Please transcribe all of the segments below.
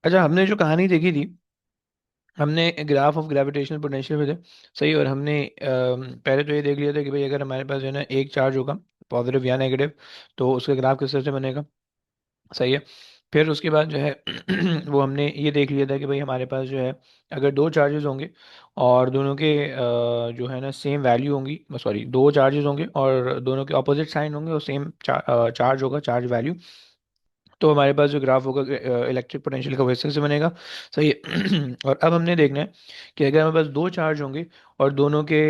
अच्छा, हमने जो कहानी देखी थी, हमने ग्राफ ऑफ ग्रेविटेशनल पोटेंशियल पे थे। सही। और हमने पहले तो ये देख लिया था कि भाई अगर हमारे पास जो है ना एक चार्ज होगा, पॉजिटिव या नेगेटिव, तो उसका ग्राफ किस तरह से बनेगा। सही है। फिर उसके बाद जो है वो हमने ये देख लिया था कि भाई हमारे पास जो है, अगर दो चार्जेस होंगे और दोनों के जो है ना सेम वैल्यू होंगी, सॉरी, दो चार्जेस होंगे और दोनों के ऑपोजिट साइन होंगे और सेम चार्ज होगा, चार्ज वैल्यू, तो हमारे पास जो ग्राफ होगा इलेक्ट्रिक पोटेंशियल का वैसे से बनेगा। सही है। और अब हमने देखना है कि अगर हमारे पास दो चार्ज होंगे और दोनों के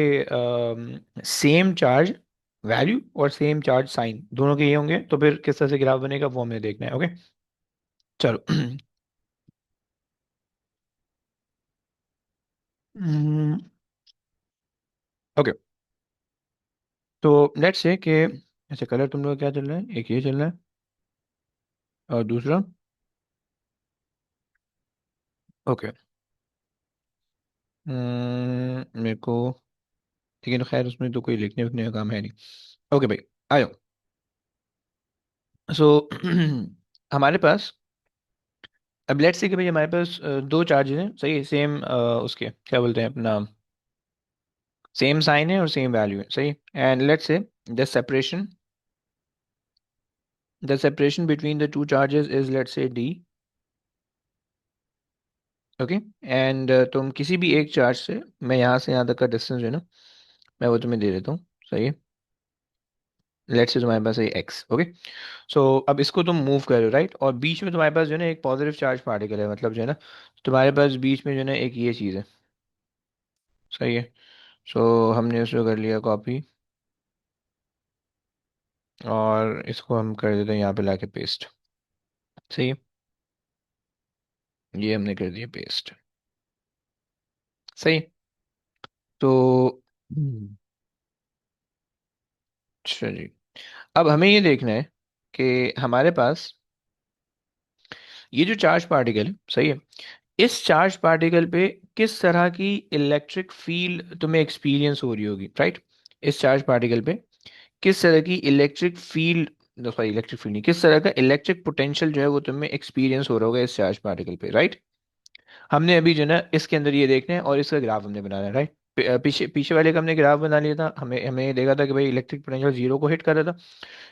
सेम चार्ज वैल्यू और सेम चार्ज साइन दोनों के ये होंगे, तो फिर किस तरह से ग्राफ बनेगा वो हमें देखना है। ओके, चलो। ओके, तो लेट्स से कि ऐसे कलर तुम लोग क्या चल रहा है, एक ये चल रहा है और दूसरा। ओके। मेरे को, लेकिन खैर उसमें तो कोई लिखने विखने का काम है नहीं। ओके भाई, आ जाओ। सो हमारे पास, अब लेट्स से कि भाई हमारे पास दो चार्जेस हैं, सही है, सेम उसके क्या बोलते हैं अपना, सेम साइन है और सेम वैल्यू है, सही। And let's say the separation, between the two charges is let's say D. Okay. And तुम किसी भी एक चार्ज से, मैं यहाँ से यहाँ तक का डिस्टेंस जो है ना, मैं वो तुम्हें दे देता हूँ। सही है। लेट्स से तुम्हारे पास है एक्स। ओके। सो अब इसको तुम मूव कर रहे हो, राइट, और बीच में तुम्हारे पास जो है ना एक पॉजिटिव चार्ज पार्टिकल है, मतलब जो है ना तुम्हारे पास बीच में जो है ना एक ये चीज़ है। सही है। सो हमने उसको कर लिया कॉपी और इसको हम कर देते हैं यहाँ पे लाके पेस्ट। सही है। ये हमने कर दिया पेस्ट। सही है। तो अच्छा जी, अब हमें ये देखना है कि हमारे पास ये जो चार्ज पार्टिकल है, सही है, इस चार्ज पार्टिकल पे किस तरह की इलेक्ट्रिक फील्ड तुम्हें एक्सपीरियंस हो रही होगी, राइट। इस चार्ज पार्टिकल पे किस तरह की electric field, sorry electric field नहीं, किस तरह का इलेक्ट्रिक पोटेंशियल जो है वो तुम्हें एक्सपीरियंस हो रहा होगा इस चार्ज पार्टिकल पे, राइट। हमने अभी जो है ना इसके अंदर ये देखना है और इसका ग्राफ हमने बनाना है, राइट। पीछे पीछे वाले का हमने ग्राफ बना लिया था, हमें हमें ये देखा था कि भाई इलेक्ट्रिक पोटेंशियल जीरो को हिट कर रहा था,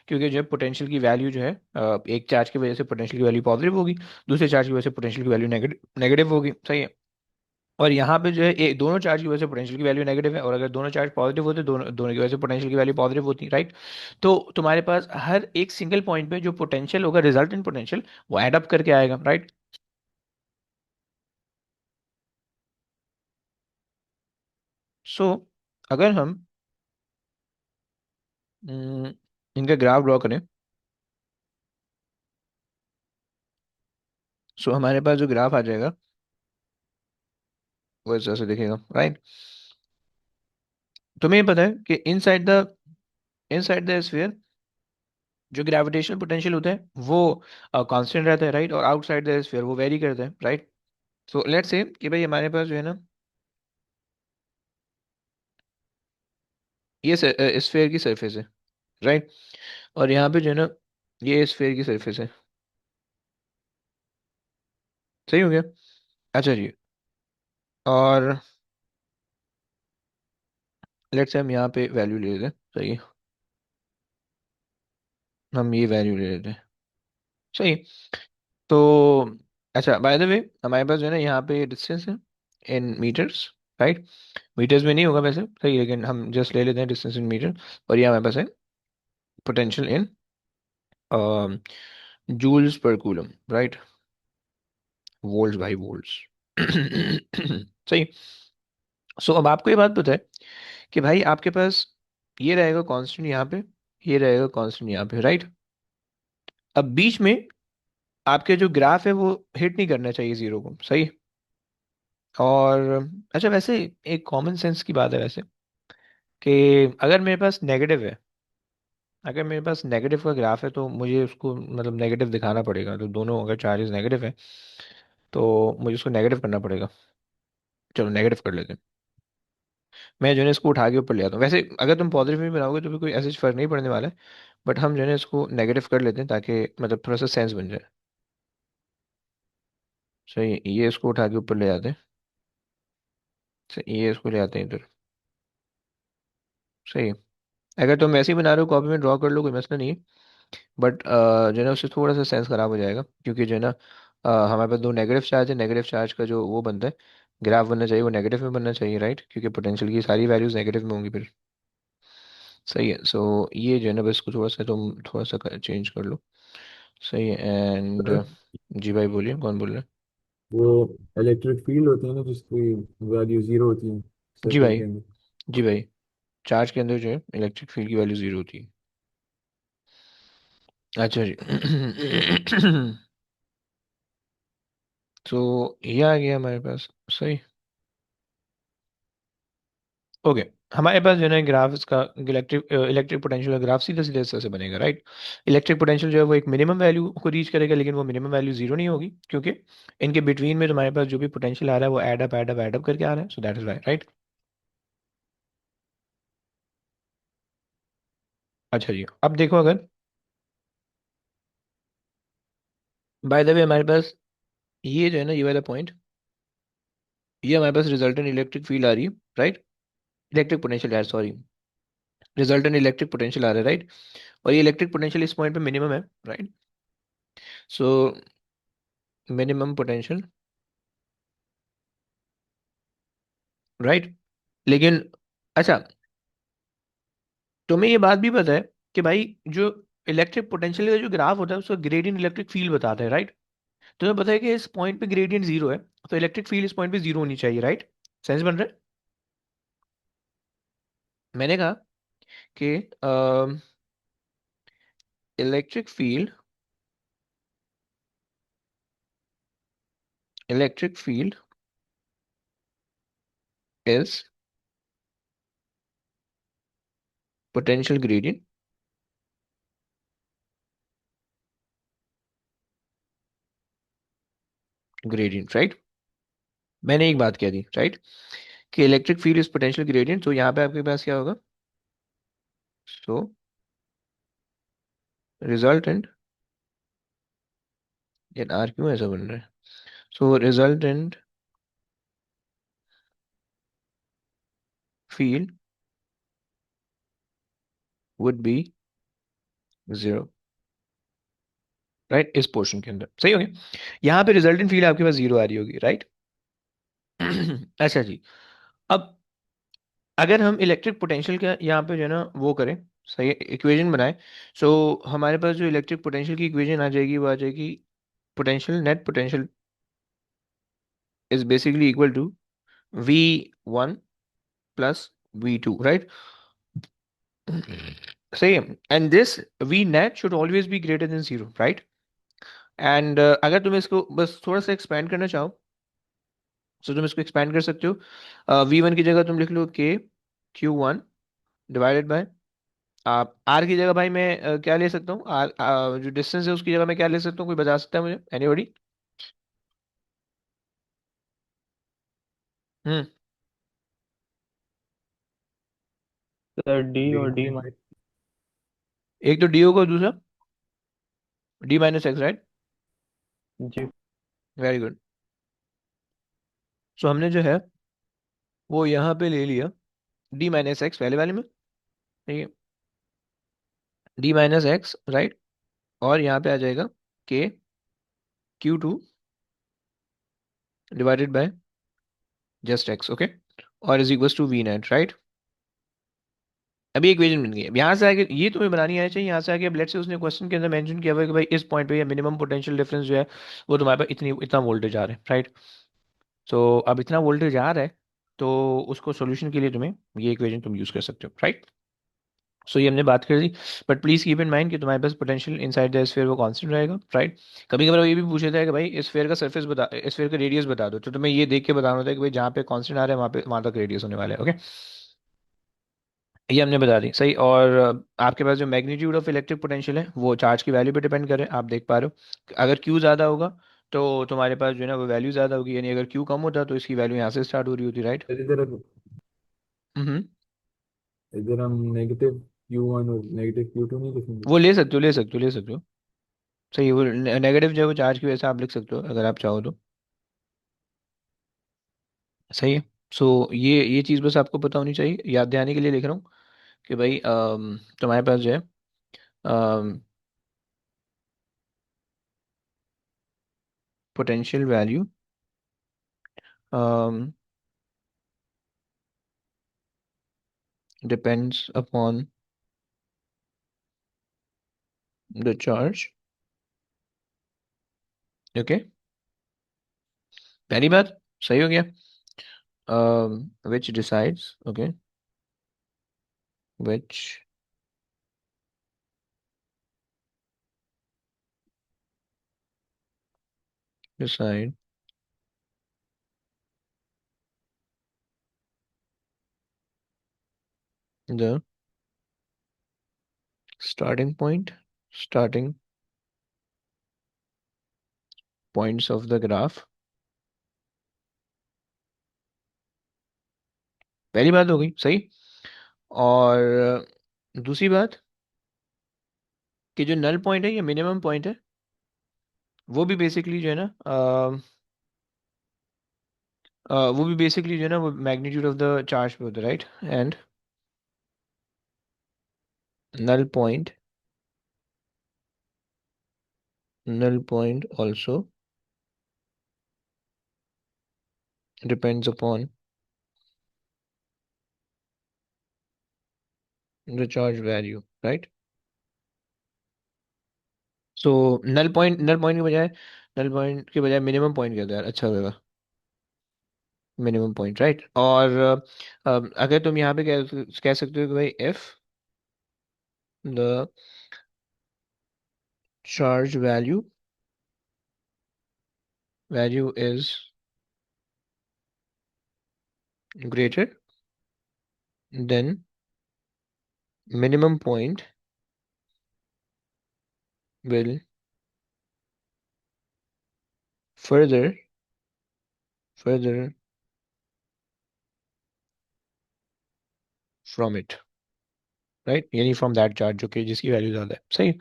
क्योंकि जो पोटेंशियल की वैल्यू जो है एक चार्ज की वजह से पोटेंशियल की वैल्यू पॉजिटिव होगी, दूसरे चार्ज की वजह से पोटेंशियल की वैल्यू नेगेटिव नेगेटिव होगी, सही है। और यहाँ पे जो है एक दोनों चार्ज की वजह से पोटेंशियल की वैल्यू नेगेटिव है, और अगर दोनों चार्ज पॉजिटिव होते दोनों दोनों की वजह से पोटेंशियल की वैल्यू पॉजिटिव होती, राइट। तो तुम्हारे पास हर एक सिंगल पॉइंट पे जो पोटेंशियल होगा, रिजल्टेंट पोटेंशियल, वो ऐड अप करके आएगा, राइट। सो अगर हम हम्म, इनका ग्राफ ड्रॉ करें, सो हमारे पास जो ग्राफ आ जाएगा वो इस तरह से दिखेगा, राइट। तुम्हें पता है कि इनसाइड द स्फीयर जो ग्रेविटेशनल पोटेंशियल होता है वो कांस्टेंट रहता है, राइट, और आउटसाइड द स्फीयर वो वेरी करता है, राइट। सो लेट्स से कि भाई हमारे पास जो है ना ये स्फीयर की सरफेस है, राइट, और यहाँ पे जो है ना ये स्फीयर की सरफेस है। सही हो गया। अच्छा जी। और लेट्स से हम यहाँ पे वैल्यू ले लेते हैं, सही है, हम ये वैल्यू ले लेते हैं। सही। तो अच्छा, बाय द वे, हमारे पास जो है ना यहाँ पे डिस्टेंस है इन मीटर्स, राइट। मीटर्स में नहीं होगा वैसे, सही, लेकिन हम जस्ट ले लेते हैं डिस्टेंस इन मीटर। और ये हमारे पास है potential in joules per coulomb, right, volts भाई वोल्ट्स। सही। सो अब आपको ये बात पता है कि भाई आपके पास ये रहेगा कांस्टेंट यहाँ पे, ये रहेगा कांस्टेंट यहाँ पे, राइट। अब बीच में आपके जो ग्राफ है वो हिट नहीं करना चाहिए जीरो को, सही। और अच्छा, वैसे एक कॉमन सेंस की बात है वैसे, कि अगर मेरे पास नेगेटिव है, अगर मेरे पास नेगेटिव का ग्राफ है तो मुझे उसको मतलब नेगेटिव दिखाना पड़ेगा, तो दोनों अगर चार्जेस नेगेटिव है तो मुझे उसको नेगेटिव करना पड़ेगा। चलो नेगेटिव कर लेते हैं। मैं जो है इसको उठा के ऊपर ले आता हूँ, वैसे अगर तुम पॉजिटिव में बनाओगे तो भी कोई ऐसे फर्क नहीं पड़ने वाला है, बट हम जो है इसको नेगेटिव कर लेते हैं ताकि मतलब थोड़ा सा सेंस बन जाए। सही है, ये इसको उठा के ऊपर ले जाते हैं। सही, ये इसको ले आते हैं इधर। सही है। अगर तुम वैसे ही बना रहे हो कॉपी में ड्रॉ कर लो, कोई मसला नहीं है। बट जो है ना उससे थोड़ा सा सेंस खराब हो जाएगा, क्योंकि जो है ना हमारे पास दो नेगेटिव चार्ज है, नेगेटिव चार्ज का जो वो बनता है ग्राफ बनना चाहिए, वो नेगेटिव में बनना चाहिए, राइट, क्योंकि पोटेंशियल की सारी वैल्यूज नेगेटिव में होंगी फिर। सही है। सो ये जो है ना बस इसको थोड़ा सा तुम थोड़ा सा चेंज कर लो। सही है। एंड सर, जी भाई बोलिए, कौन बोल रहे हैं? वो इलेक्ट्रिक फील्ड होती है ना जिसकी वैल्यू जीरो होती है जी सर्किल भाई। के अंदर। जी भाई। चार्ज के अंदर जो है इलेक्ट्रिक फील्ड की वैल्यू जीरो होती है। अच्छा जी। तो ये आ गया हमारे पास। सही। ओके। हमारे पास जो है ना ग्राफ इसका इलेक्ट्रिक इलेक्ट्रिक पोटेंशियल का ग्राफ सीधा सीधा इस तरह से बनेगा, राइट। इलेक्ट्रिक पोटेंशियल जो है वो एक मिनिमम वैल्यू को रीच करेगा, लेकिन वो मिनिमम वैल्यू जीरो नहीं होगी, क्योंकि इनके बिटवीन में तुम्हारे पास जो भी पोटेंशियल आ रहा है वो ऐड अप करके आ रहा है, so that is why, right. अच्छा जी, अब देखो, अगर बाय द वे हमारे पास ये जो है ना ये वाला पॉइंट, ये हमारे पास रिजल्टेंट इलेक्ट्रिक फील्ड आ रही है, राइट। इलेक्ट्रिक पोटेंशियल यार, सॉरी, रिजल्टेंट इलेक्ट्रिक पोटेंशियल आ रहा है, राइट। और ये इलेक्ट्रिक पोटेंशियल इस पॉइंट पे मिनिमम है, right. So minimum potential, right. लेकिन अच्छा, तुम्हें ये बात भी पता है कि भाई जो इलेक्ट्रिक पोटेंशियल का जो ग्राफ होता है उसका ग्रेडियंट इलेक्ट्रिक फील्ड बताता है, राइट। तुम्हें पता है कि इस पॉइंट पे ग्रेडियंट जीरो है, तो इलेक्ट्रिक फील्ड इस पॉइंट पे जीरो होनी चाहिए, राइट। सेंस बन रहा है? मैंने कहा कि electric field, electric field is potential gradient, gradient, right. मैंने एक बात कह दी, राइट, कि electric field is potential gradient, तो यहाँ पे आपके पास क्या होगा? सो रिजल्टेंट, यार आर क्यों ऐसा बन रहा है? So resultant field would be zero, right, इस पोर्शन के अंदर। सही हो गया। यहाँ पे रिजल्टेंट फील्ड आपके पास जीरो आ रही होगी, राइट। अच्छा जी। अब अगर हम इलेक्ट्रिक पोटेंशियल का यहाँ पे जो है ना वो करें, सही इक्वेशन बनाए, सो हमारे पास जो इलेक्ट्रिक पोटेंशियल की इक्वेशन आ जाएगी वो आ जाएगी, potential, net potential is basically equal to V1 plus V2, right. सही है। And this V net should always be greater than zero, right. And अगर तुम इसको बस थोड़ा सा एक्सपेंड करना चाहो, तो तुम इसको एक्सपेंड कर सकते हो। V1 की जगह तुम लिख लो Q1 डिवाइडेड बाय, आप आर की जगह भाई मैं क्या ले सकता हूँ? आर जो डिस्टेंस है उसकी जगह मैं क्या ले सकता हूँ? कोई बता सकता है मुझे? एनीबॉडी? हम्म। सर डी डी और डी हम्म। माइनस। एक तो डी होगा, दूसरा डी माइनस एक्स, राइट। जी। Very good. सो हमने जो है वो यहाँ पे ले लिया डी माइनस एक्स पहले वाले में, ठीक है, डी माइनस एक्स, राइट। और यहाँ पे आ जाएगा के Q2 divided by just x, okay, और is equals to V net, right. अभी इक्वेशन बन गई है। अब यहाँ से आगे ये तुम्हें बनानी आनी चाहिए। यहाँ से आगे अब लेट्स से उसने क्वेश्चन के अंदर मेंशन किया हुआ है कि भाई इस पॉइंट पे ये मिनिमम पोटेंशियल डिफरेंस जो है वो तुम्हारे पास इतनी इतना वोल्टेज आ रहा है, राइट। सो अब इतना वोल्टेज आ रहा है, तो उसको सोल्यूशन के लिए तुम्हें ये इक्वेशन तुम यूज कर सकते हो, राइट। सो ये हमने बात कर दी। But please keep in mind कि तुम्हारे पास पोटेंशियल इनसाइड द स्फीयर वो कांस्टेंट रहेगा, राइट। कभी कभार ये भी पूछा था कि भाई इस स्फीयर का सरफेस बता, इस स्फीयर का रेडियस बता दो, तो तुम्हें ये देख के बताना होता है कि भाई जहाँ पे कांस्टेंट आ रहा है वहाँ पे वहाँ तक रेडियस होने वाला है, ओके। ये हमने बता दी, सही। और आपके पास जो मैग्नीट्यूड ऑफ इलेक्ट्रिक पोटेंशियल है वो चार्ज की वैल्यू पे डिपेंड करे, आप देख पा रहे हो। अगर क्यू ज़्यादा होगा तो तुम्हारे पास जो है ना वो वैल्यू ज़्यादा होगी, यानी अगर क्यू कम होता तो इसकी वैल्यू यहाँ से स्टार्ट हो रही होती, राइट। सर इधर हम्म। इधर हम नेगेटिव Q1 और नेगेटिव Q2 नहीं लिखेंगे? वो ले सकते हो, ले सकते हो, ले सकते हो। सही है, वो नेगेटिव जो है वो चार्ज की वजह से आप लिख सकते हो अगर आप चाहो तो। सही है। सो ये चीज़ बस आपको पता होनी चाहिए, याद दिलाने के लिए लिख रहा हूँ कि भाई तुम्हारे पास जो है potential value depends upon the charge. Okay, पहली बात सही हो गया। विच decides, okay, which decide the starting point, starting points of the graph. पहली बात हो गई सही। और दूसरी बात कि जो नल पॉइंट है, ये मिनिमम पॉइंट है, वो भी बेसिकली जो है ना वो भी बेसिकली जो है ना वो मैग्नीट्यूड ऑफ द चार्ज पे होता है, right. And null point null point also depends upon the charge value, right। So null point के बजाय, नल पॉइंट के बजाय मिनिमम पॉइंट कहते हैं यार, अच्छा होगा मिनिमम पॉइंट, राइट। और अगर तुम यहाँ पे कह सकते हो कि भाई if the charge value is greater than minimum point will further from it, right, यानी फ्रॉम दैट चार्ज जो कि जिसकी वैल्यू ज्यादा है, सही।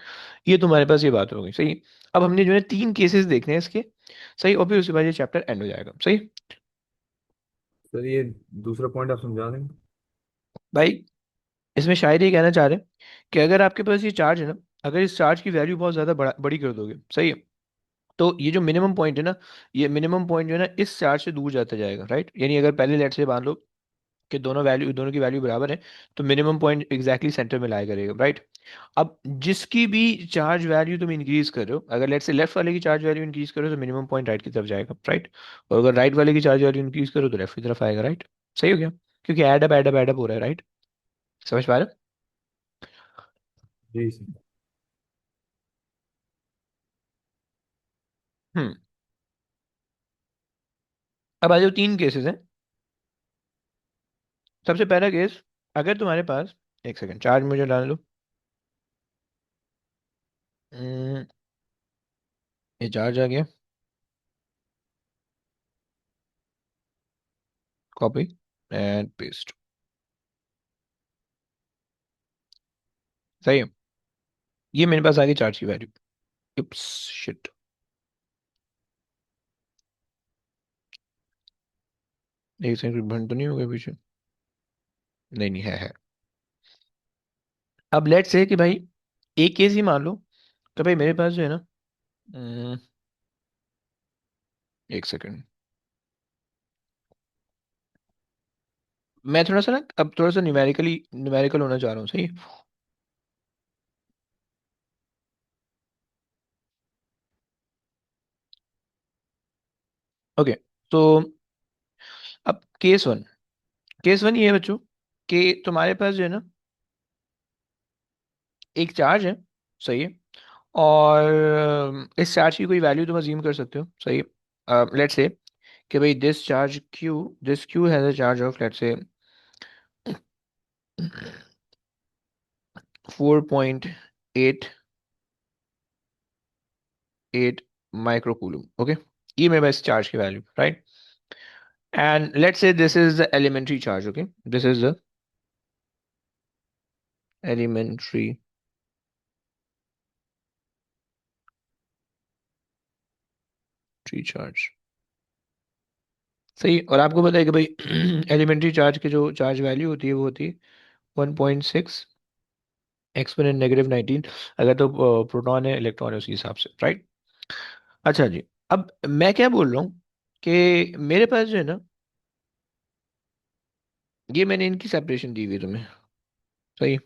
ये तुम्हारे पास ये बात हो गई, सही। अब हमने जो है तीन केसेस देखने हैं इसके, सही, और फिर उसके बाद ये चैप्टर एंड हो जाएगा, सही। सर ये दूसरा पॉइंट आप समझा देंगे? भाई इसमें शायद ये कहना चाह रहे हैं कि अगर आपके पास ये चार्ज है ना, अगर इस चार्ज की वैल्यू बहुत ज्यादा बड़ी कर दोगे, सही है, तो ये जो मिनिमम पॉइंट है ना, ये मिनिमम पॉइंट जो है ना इस चार्ज से दूर जाता जाएगा, राइट। यानी अगर पहले लेट से मान लो कि दोनों की वैल्यू बराबर है, तो मिनिमम पॉइंट एग्जैक्टली सेंटर में लाया करेगा, राइट। अब जिसकी भी चार्ज वैल्यू तुम इंक्रीज कर रहे हो, अगर लेट से लेफ्ट वाले की चार्ज वैल्यू इंक्रीज करो तो मिनिमम पॉइंट राइट की तरफ जाएगा, राइट। और अगर राइट वाले की चार्ज वैल्यू इंक्रीज करो तो लेफ्ट की तरफ आएगा, राइट। सही हो गया, क्योंकि एड अप हो रहा है, राइट। समझ पा रहे हो? जी सर। हम्म। अब आ जाओ, तीन केसेस हैं। सबसे पहला केस, अगर तुम्हारे पास, एक सेकंड चार्ज मुझे डाल लो। हम्म, ये चार्ज आ गया, कॉपी एंड पेस्ट, सही है। ये मेरे पास आ गई चार्ज की वैल्यू। इप्स, शिट। एक सेकंड, भंड तो नहीं हो गया पीछे? नहीं नहीं, है। अब लेट्स से कि भाई एक केस ही मान लो कि भाई मेरे पास जो है ना, हम्म, एक सेकंड, मैं थोड़ा सा ना अब थोड़ा सा न्यूमेरिकल होना चाह रहा हूँ, सही। ओके, तो अब केस वन ये है बच्चों कि तुम्हारे पास जो है ना एक चार्ज है, सही है। और इस चार्ज की कोई वैल्यू तुम अज्यूम कर सकते हो, सही है। लेट्स से कि भाई this Q has a charge of let's say 4.88 microcoulomb, okay. ये मेरे पास चार्ज की value, right. And let's say this is the elementary charge, okay? This is the elementary tree charge. सही। और आपको पता है कि भाई एलिमेंट्री चार्ज की जो चार्ज वैल्यू होती है वो होती है 1.6 एक्सपोनेंट -19, अगर तो प्रोटॉन है इलेक्ट्रॉन है उसी हिसाब से, राइट। अच्छा जी। अब मैं क्या बोल रहा हूँ कि मेरे पास जो है ना, ये मैंने इनकी सेपरेशन दी हुई है तुम्हें, सही।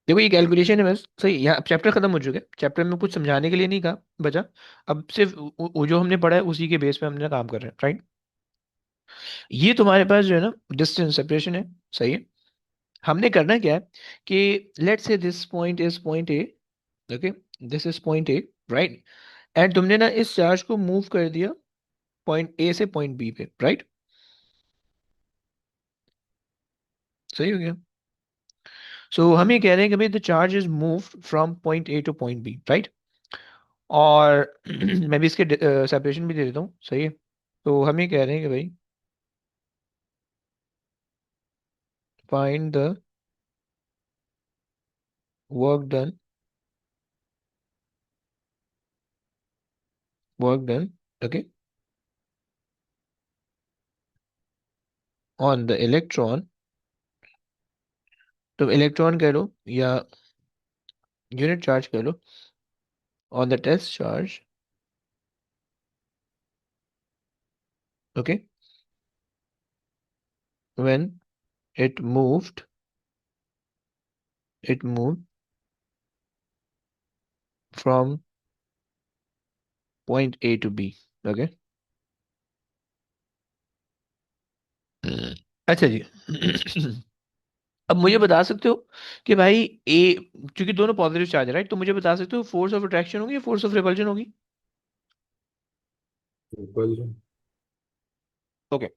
देखो ये कैलकुलेशन है बस, सही। यहाँ चैप्टर खत्म हो चुके हैं, चैप्टर में कुछ समझाने के लिए नहीं कहा बचा। अब सिर्फ वो जो हमने पढ़ा है उसी के बेस पे हमने काम कर रहे हैं, राइट। ये तुम्हारे पास जो है ना डिस्टेंस सेपरेशन है, सही है। हमने करना क्या है कि let's say this point is point A, okay, this is point A, right. And तुमने ना इस चार्ज को मूव कर दिया पॉइंट ए से पॉइंट बी पे, राइट। सही हो गया। सो हम ये कह रहे हैं कि भाई the charge is move from point A to point B, right. और मैं भी इसके सेपरेशन भी दे देता हूँ, सही है। तो हम ये कह रहे हैं कि भाई find the work done, work done, okay, on the electron. तो इलेक्ट्रॉन कह लो या यूनिट चार्ज कह लो, on the test charge, okay, when it moved it moved from point A to B, okay. अच्छा जी। अब मुझे बता सकते हो कि भाई ए, क्योंकि दोनों पॉजिटिव चार्ज है, राइट, तो मुझे बता सकते हो फोर्स ऑफ अट्रैक्शन होगी या फोर्स ऑफ रिपल्जन होगी। रिपल्जन। ओके,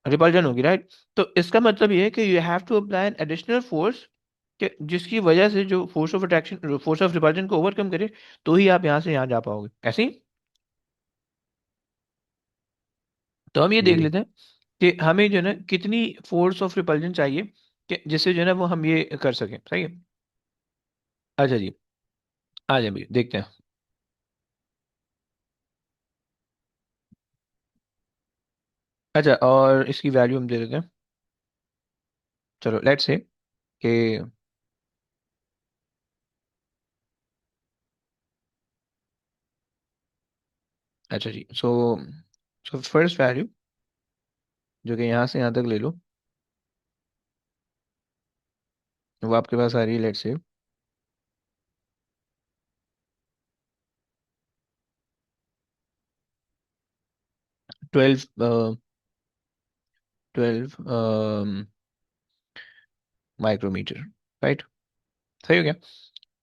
रिपल्जन होगी, राइट। तो इसका मतलब ये है कि you have to apply an additional force, कि जिसकी वजह से जो force of attraction, force of repulsion को ओवरकम करे, तो ही आप यहाँ से यहाँ जा पाओगे, ऐसे ही। तो हम ये देख ये लेते हैं कि हमें जो है ना कितनी फोर्स ऑफ रिपल्जन चाहिए कि जिससे जो है ना वो हम ये कर सकें, सही है। अच्छा जी, आ जाए भैया देखते हैं। अच्छा, और इसकी वैल्यू हम दे देते हैं। चलो लेट्स से कि, अच्छा जी, सो सो फर्स्ट वैल्यू जो कि यहाँ से यहाँ तक ले लो, वो आपके पास आ रही है, लेट्स से 12, 12 माइक्रोमीटर, राइट। सही हो गया।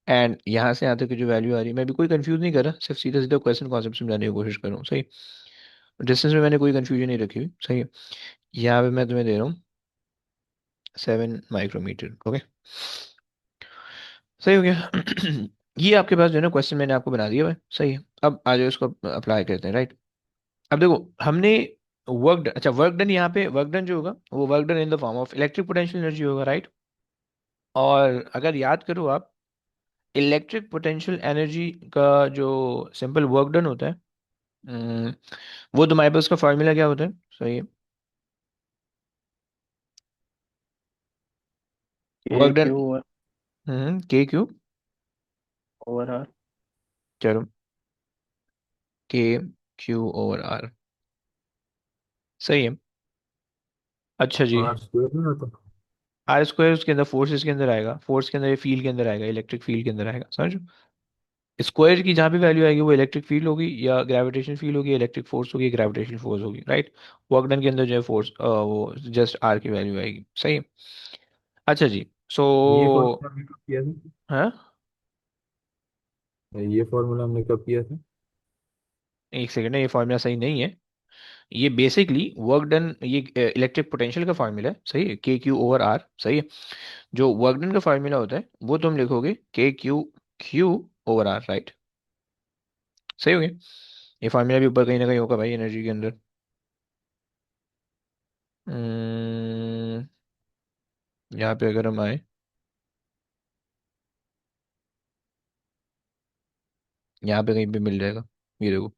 एंड यहाँ से यहाँ तक की जो वैल्यू आ रही है, मैं भी कोई कंफ्यूज नहीं कर रहा, सिर्फ सीधा सीधा क्वेश्चन कॉन्सेप्ट समझाने की कोशिश कर रहा हूँ, सही। डिस्टेंस में मैंने कोई कंफ्यूजन नहीं रखी हुई, सही है। यहाँ पे मैं तुम्हें दे रहा हूँ 7 माइक्रोमीटर, ओके। सही हो गया। ये आपके पास जो है ना क्वेश्चन मैंने आपको बना दिया है, सही है। अब आ जाओ इसको अप्लाई करते हैं, राइट। अब देखो हमने वर्क, अच्छा वर्क डन, यहाँ पे वर्क डन जो होगा वो work done in the form of electric potential energy होगा, राइट। और अगर याद करो आप, इलेक्ट्रिक पोटेंशियल एनर्जी का जो सिंपल वर्क डन होता है, हम्म, वो तुम्हारे पास का फार्मूला क्या होता है, सही है। के वर्क डन, क्यू के क्यूब, ओवर आर। चलो, के क्यू ओवर आर, सही है। अच्छा जी। आर स्क्वायर नहीं आता। आर स्क्वायर उसके अंदर फोर्सेस के अंदर आएगा, फोर्स के अंदर फील्ड के अंदर आएगा, इलेक्ट्रिक फील्ड के अंदर आएगा, समझो। स्क्वायर की जहाँ भी वैल्यू आएगी वो इलेक्ट्रिक फील्ड होगी या ग्रेविटेशन फील्ड होगी, इलेक्ट्रिक फोर्स होगी, ग्रेविटेशनल फोर्स होगी, राइट। वर्क डन के अंदर जो है फोर्स, वो जस्ट आर की वैल्यू आएगी, सही है। अच्छा जी। सो ये फॉर्मूला हमने कब किया था? हाँ, ये फॉर्मूला हमने कब किया था? एक सेकंड, ये फॉर्मूला सही नहीं है। ये बेसिकली वर्क डन, ये इलेक्ट्रिक पोटेंशियल का फार्मूला है, सही है, के क्यू ओवर आर, सही है। जो वर्क डन का फार्मूला होता है वो तुम लिखोगे k q q over r, right. सही हो गया। ये फार्मूला भी ऊपर कहीं ना कहीं होगा भाई एनर्जी के अंदर। हम्म, यहाँ पे अगर हम आए, यहाँ पे कहीं पे मिल जाएगा, ये देखो।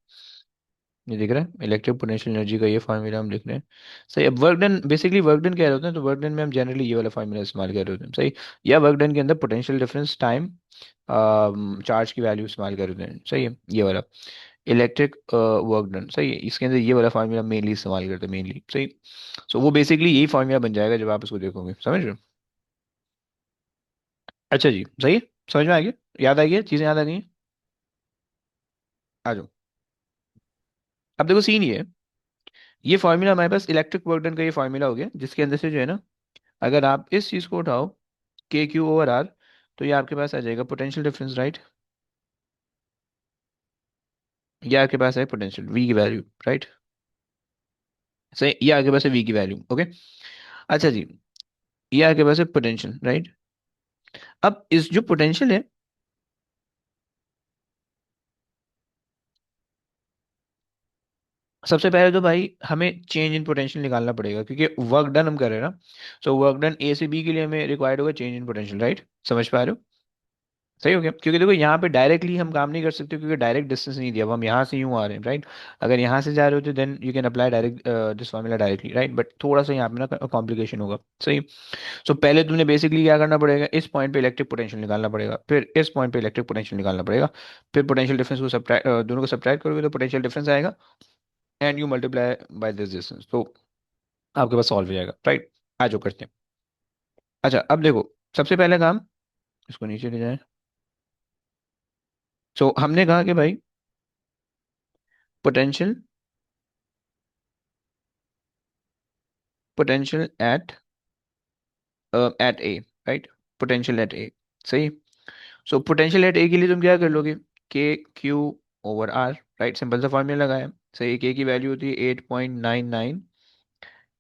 ये दिख रहा है, इलेक्ट्रिक पोटेंशियल एनर्जी का ये फार्मूला हम लिख रहे हैं। सही। अब work done, basically work done कह रहे होते हैं, तो वर्क डन में हम जनरली ये वाला फार्मूला इस्तेमाल कर रहे होते हैं। सही। या वर्क डन के अंदर पोटेंशियल डिफरेंस टाइम चार्ज की वैल्यू इस्तेमाल कर रहे हैं। सही है, ये वाला इलेक्ट्रिक वर्क डन। सही है, इसके अंदर ये वाला फार्मूला मेनली इस्तेमाल करते हैं, मेनली। सही। सो वो बेसिकली यही फार्मूला बन जाएगा जब आप इसको देखोगे, समझ रहे हो? अच्छा जी, सही है। समझ में आ गया? याद आ गया? चीज़ें याद आ गई हैं? आ जाओ। अब देखो सीन ये है, ये फार्मूला हमारे पास इलेक्ट्रिक वर्क डन का ये फार्मूला हो गया, जिसके अंदर से जो है ना, अगर आप इस चीज़ को उठाओ, के क्यू ओवर आर, तो ये आपके पास आ जाएगा पोटेंशियल डिफरेंस, राइट? ये आपके पास है पोटेंशियल वी की वैल्यू, राइट? सही, ये आपके पास है वी की वैल्यू, ओके। अच्छा जी, ये आपके पास है पोटेंशियल, राइट? अब इस जो पोटेंशियल है, सबसे पहले तो भाई हमें चेंज इन पोटेंशियल निकालना पड़ेगा, क्योंकि वर्क डन हम कर रहे हैं ना। सो वर्क डन ए से बी के लिए हमें रिक्वायर्ड होगा चेंज इन पोटेंशियल, राइट? समझ पा रहे हो? सही हो गया, क्योंकि देखो यहाँ पे डायरेक्टली हम काम नहीं कर सकते, क्योंकि डायरेक्ट डिस्टेंस नहीं दिया, अब हम यहाँ से यूँ आ रहे हैं, राइट? अगर यहाँ से जा रहे हो तो then you can apply direct this formula directly, right? But थोड़ा सा यहाँ पे ना कॉम्प्लिकेशन होगा। सही। सो पहले तुमने बेसिकली क्या करना पड़ेगा, इस पॉइंट पे इलेक्ट्रिक पोटेंशियल निकालना पड़ेगा, फिर इस पॉइंट पे इलेक्ट्रिक पोटेंशियल निकालना पड़ेगा, फिर पोटेंशियल डिफरेंस को सब्ट्रैक्ट, दोनों को सब्ट्रैक्ट करोगे तो पोटेंशियल डिफरेंस आएगा, and you multiply by this distance, तो आपके पास सॉल्व हो जाएगा, राइट? आज जो करते हैं। अच्छा, अब देखो, सबसे पहले काम, इसको नीचे ले जाएं। सो हमने कहा कि भाई potential, potential at A, right? Potential at A. सही। सो पोटेंशियल एट ए के लिए तुम क्या कर लोगे, k q over r, right? Simple सा फॉर्मूला लगाया। सही। के की वैल्यू होती है 8.99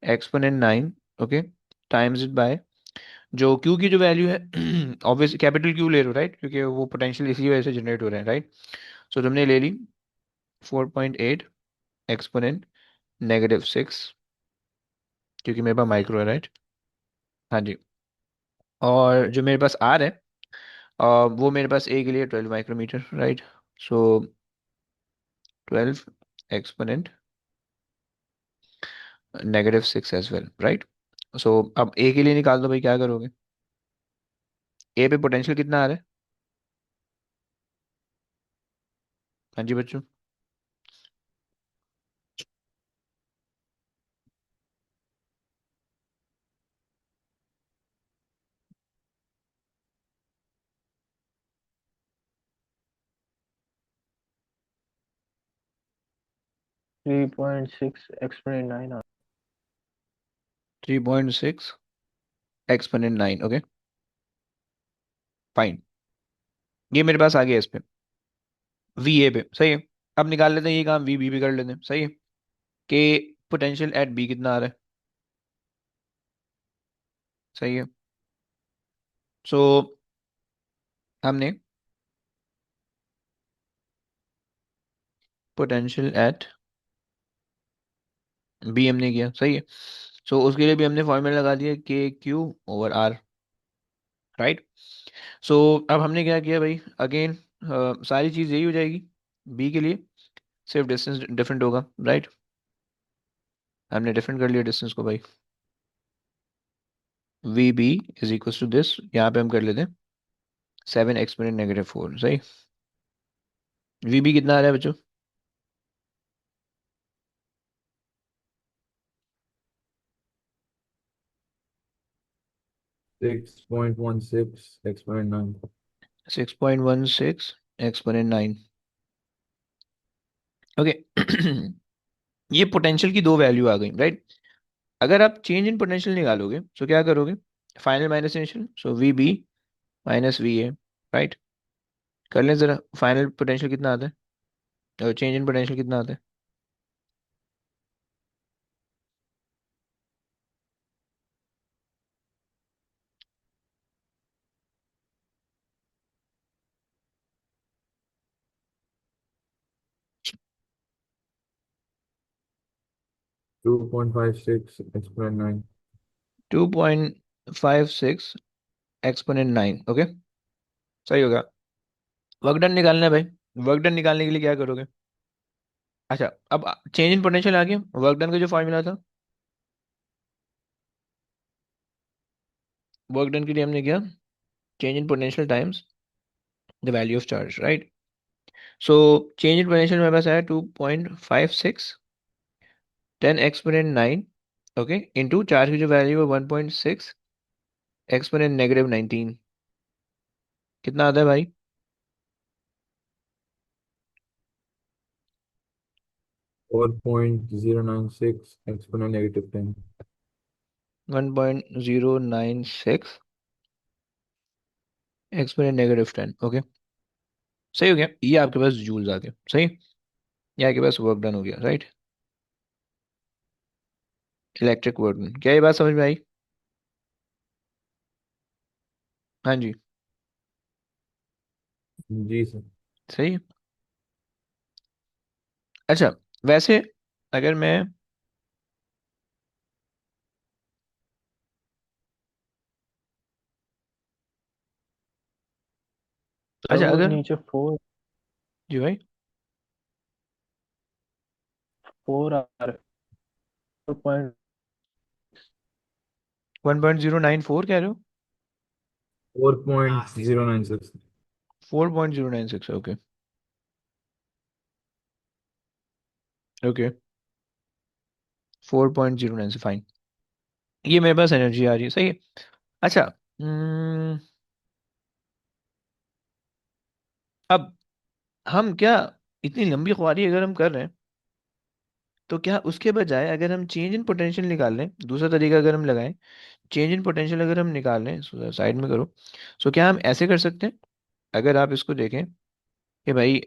exponent 9, okay, times it by जो क्यू की जो वैल्यू है, ऑब्वियस कैपिटल क्यू ले रहे हो, राइट? क्योंकि वो पोटेंशियल इसी वजह से जनरेट हो रहे हैं, राइट? सो तुमने ले ली 4.8 एक्सपोनेंट -6, क्योंकि मेरे पास माइक्रो है, राइट? हाँ जी। और जो मेरे पास आर है, वो मेरे पास ए के लिए 12 माइक्रोमीटर, राइट? सो 12 एक्सपोनेंट -6 एज वेल, राइट? सो अब ए के लिए निकाल दो भाई, क्या करोगे? ए पे पोटेंशियल कितना आ रहा है? हाँ जी बच्चों। 3.6 एक्सपोनेंट 9 3.6 एक्सपोनेंट 9, ओके, फाइन। ये मेरे पास आ गया इस पे, वी ए पे। सही है। अब निकाल लेते हैं ये काम वी बी पे कर लेते हैं। सही है, कि पोटेंशियल एट बी कितना आ रहा है? सही है। सो हमने पोटेंशियल एट बी हमने किया, सही है। सो उसके लिए भी हमने फॉर्मूला लगा दिया, के क्यू ओवर आर, राइट? सो अब हमने क्या किया भाई, अगेन सारी चीज़ यही हो जाएगी बी के लिए, सिर्फ डिस्टेंस डिफरेंट होगा, राइट? हमने डिफरेंट कर लिया डिस्टेंस को भाई। V b is equal to this, यहाँ पे हम कर लेते हैं 7 एक्सपोनेंट -4। सही। वी बी कितना आ रहा है बच्चों? 6.16 exponent 9. 6.16 exponent 9, okay. ये पोटेंशियल की दो वैल्यू आ गई, राइट? अगर आप चेंज इन पोटेंशियल निकालोगे तो क्या करोगे, final minus initial, so v b minus v a, right? कर लें जरा, फाइनल पोटेंशियल कितना आता है और चेंज इन पोटेंशियल कितना आता है? 2.56 exponent 9. 2.56 एक्सपोनेंट 9, ओके, सही होगा। वर्क डन निकालना है भाई। वर्क डन निकालने के लिए क्या करोगे, अच्छा, अब चेंज इन पोटेंशियल आ गया, वर्क डन का जो फॉर्मूला था, वर्क डन के लिए हमने किया change in potential times the value of charge, right. So change in potential मेरे पास आया 2.56 10 एक्सपोनेंट 9, ओके, इंटू चार्ज की जो वैल्यू है 1.6 एक्सपोनेंट -19। कितना आता है भाई? 4.096 exponent -10। 1.096 exponent -10, okay. सही हो गया, ये आपके पास जूल्स आ गए, सही। ये आपके पास वर्क डन हो गया, राइट। इलेक्ट्रिक वर्क डन, क्या ये बात समझ में आई? हाँ जी। जी सर। सही है। अच्छा, वैसे अगर मैं, सर अच्छा वो अगर, नीचे फोर जी भाई, फोर आ रहा है, पॉइंट 1.094 कह रहे हो? 4.096। 4.096, ओके। ओके, 4.09 से फाइन, ये मेरे पास एनर्जी आ रही है, सही है। अच्छा, अब हम क्या, इतनी लंबी ख्वारी अगर हम कर रहे हैं, तो क्या उसके बजाय अगर हम चेंज इन पोटेंशियल निकाल लें, दूसरा तरीका अगर हम लगाएं, चेंज इन पोटेंशियल अगर हम निकाल लें, साइड में करो, क्या हम ऐसे कर सकते हैं? अगर आप इसको देखें कि भाई